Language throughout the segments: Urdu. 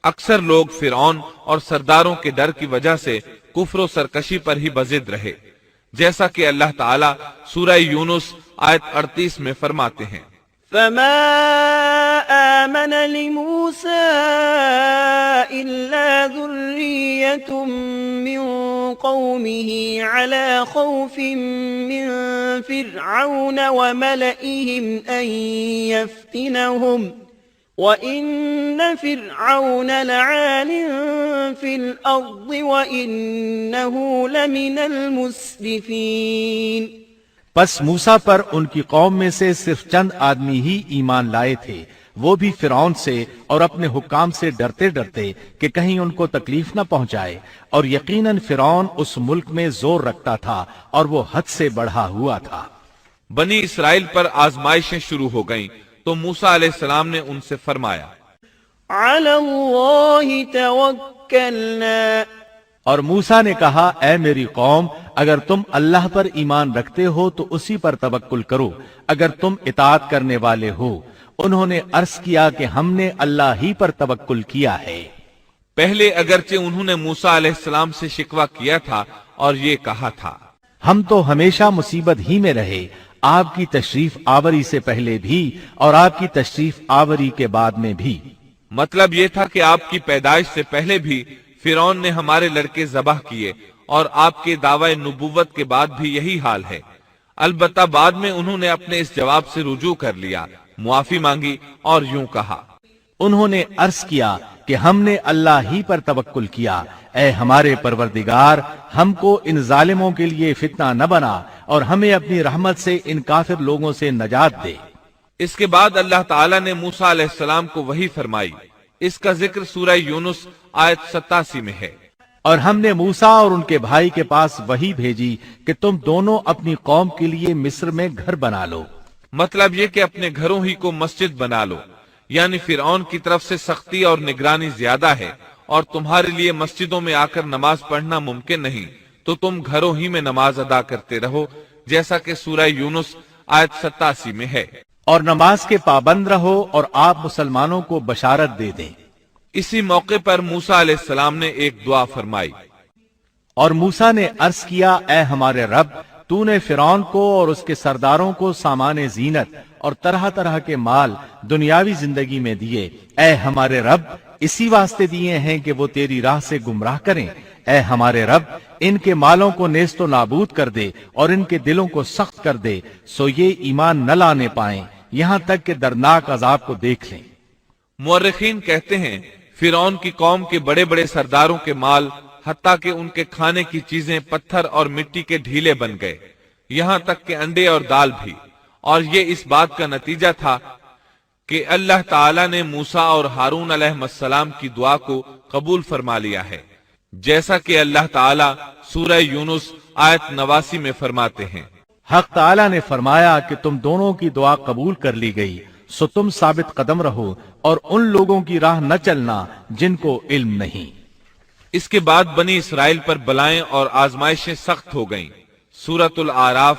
اکثر لوگ فرعون اور سرداروں کے ڈر کی وجہ سے کفر و سرکشی پر ہی بضد رہے، جیسا کہ اللہ تعالیٰ سورہ یونس آیت 38 میں فرماتے ہیں، فما آمن لموسى إلا ذرية من قومه على خوف من فرعون وملئهم أن يفتنهم وَإِنَّ فِرْعَوْنَ لَعَالٍ فِي الْأَرْضِ وَإِنَّهُ لَمِنَ الْمُسْرِفِينَ۔ پس موسیٰ پر ان کی قوم میں سے صرف چند آدمی ہی ایمان لائے تھے، وہ بھی فرعون سے اور اپنے حکام سے ڈرتے ڈرتے کہ کہیں ان کو تکلیف نہ پہنچائے، اور یقیناً فرعون اس ملک میں زور رکھتا تھا اور وہ حد سے بڑھا ہوا تھا۔ بنی اسرائیل پر آزمائشیں شروع ہو گئیں تو موسیٰ علیہ السلام نے ان سے فرمایا، علی اللہ توکلنا، اور موسیٰ نے کہا، اے میری قوم، اگر تم اللہ پر ایمان رکھتے ہو تو اسی پر توکل کرو، اگر تم اطاعت کرنے والے ہو۔ انہوں نے عرض کیا کہ ہم نے اللہ ہی پر توکل کیا ہے۔ پہلے اگرچہ انہوں نے موسیٰ علیہ السلام سے شکوہ کیا تھا اور یہ کہا تھا، ہم تو ہمیشہ مصیبت ہی میں رہے، آپ کی تشریف آوری سے پہلے بھی اور آپ کی تشریف آوری کے بعد میں بھی۔ مطلب یہ تھا کہ آپ کی پیدائش سے پہلے بھی فرعون نے ہمارے لڑکے ذبح کیے، اور آپ کے دعوی نبوت کے بعد بھی یہی حال ہے۔ البتہ بعد میں انہوں نے اپنے اس جواب سے رجوع کر لیا، معافی مانگی اور یوں کہا، انہوں نے عرض کیا کہ ہم نے اللہ ہی پر توکل کیا، اے ہمارے پروردگار، ہم کو ان ظالموں کے لیے فتنہ نہ بنا اور ہمیں اپنی رحمت سے ان کافر لوگوں سے نجات دے۔ اس کے بعد اللہ تعالیٰ نے موسیٰ علیہ السلام کو وحی فرمائی۔ اس کا ذکر سورہ یونس آیت 87 میں ہے۔ اور ہم نے موسیٰ اور ان کے بھائی کے پاس وحی بھیجی کہ تم دونوں اپنی قوم کے لیے مصر میں گھر بنا لو۔ مطلب یہ کہ اپنے گھروں ہی کو مسجد بنا لو، یعنی فرعون کی طرف سے سختی اور نگرانی زیادہ ہے اور تمہارے لیے مسجدوں میں آ کر نماز پڑھنا ممکن نہیں، تو تم گھروں ہی میں نماز ادا کرتے رہو، جیسا کہ سورہ یونس آیت 87 میں ہے۔ اور نماز کے پابند رہو اور آپ مسلمانوں کو بشارت دے دیں۔ اسی موقع پر موسیٰ علیہ السلام نے ایک دعا فرمائی، اور موسیٰ نے عرض کیا، اے ہمارے رب، تو نے فرعون کو اور اس کے سرداروں کو سامان زینت اور طرح طرح کے مال دنیاوی زندگی میں دیے، اے ہمارے رب اسی واسطے دیے ہیں کہ وہ تیری راہ سے گمراہ کریں، اے ہمارے رب ان کے مالوں کو نیست و نابود کر دے اور ان کے دلوں کو سخت کر دے، سو یہ ایمان نہ لانے پائیں یہاں تک کہ دردناک عذاب کو دیکھ لیں۔ مورخین کہتے ہیں فرعون کی قوم کے بڑے بڑے سرداروں کے مال، حتیٰ کہ ان کے کھانے کی چیزیں پتھر اور مٹی کے ڈھیلے بن گئے، یہاں تک کہ انڈے اور دال بھی، اور یہ اس بات کا نتیجہ تھا کہ اللہ تعالیٰ نے موسیٰ اور ہارون علیہ السلام کی دعا کو قبول فرما لیا ہے، جیسا کہ اللہ تعالیٰ سورہ یونس آیت 89 میں فرماتے ہیں، حق تعالیٰ نے فرمایا کہ تم دونوں کی دعا قبول کر لی گئی، سو تم ثابت قدم رہو اور ان لوگوں کی راہ نہ چلنا جن کو علم نہیں۔ اس کے بعد بنی اسرائیل پر بلائیں اور آزمائشیں سخت ہو گئیں۔ سورۃ الاعراف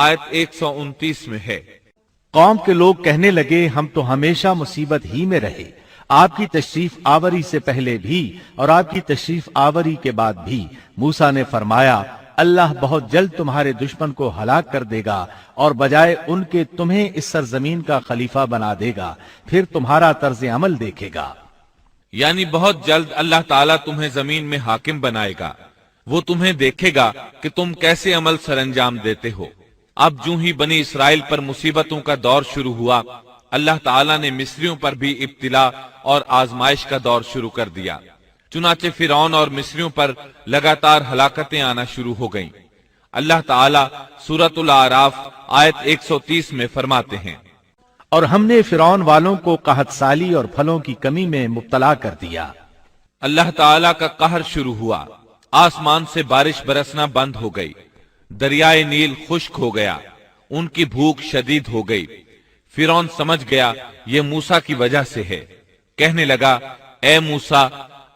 آیت 129 میں ہے، قوم کے لوگ کہنے لگے، ہم تو ہمیشہ مصیبت ہی میں رہے، آپ کی تشریف آوری سے پہلے بھی اور آپ کی تشریف آوری کے بعد بھی۔ موسیٰ نے فرمایا، اللہ بہت جلد تمہارے دشمن کو ہلاک کر دے گا اور بجائے ان کے تمہیں اس سرزمین کا خلیفہ بنا دے گا، پھر تمہارا طرز عمل دیکھے گا۔ یعنی بہت جلد اللہ تعالیٰ تمہیں زمین میں حاکم بنائے گا، وہ تمہیں دیکھے گا کہ تم کیسے عمل سر انجام دیتے ہو۔ اب جو ہی بنی اسرائیل پر مصیبتوں کا دور شروع ہوا، اللہ تعالیٰ نے مصریوں پر بھی ابتلا اور آزمائش کا دور شروع کر دیا، چنانچہ فرعون اور مصریوں پر لگاتار ہلاکتیں آنا شروع ہو گئیں۔ اللہ تعالیٰ سورۃ الاعراف آیت 130 میں فرماتے ہیں، اور ہم نے فرعون والوں کو قحط سالی اور پھلوں کی کمی میں مبتلا کر دیا۔ اللہ تعالیٰ کا قہر شروع ہوا، آسمان سے بارش برسنا بند ہو گئی، دریائے نیل خشک ہو گیا، ان کی بھوک شدید ہو گئی۔ فرعون سمجھ گیا یہ موسیٰ کی وجہ سے ہے، کہنے لگا، اے موسیٰ،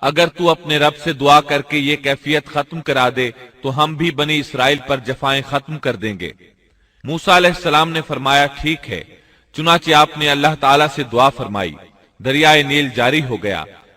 اگر تو اپنے رب سے دعا کر کے یہ کیفیت ختم کرا دے تو ہم بھی بنی اسرائیل پر جفائیں ختم کر دیں گے۔ موسیٰ علیہ السلام نے فرمایا، ٹھیک ہے۔ چنانچہ آپ نے اللہ تعالیٰ سے دعا فرمائی، دریائے نیل جاری ہو گیا،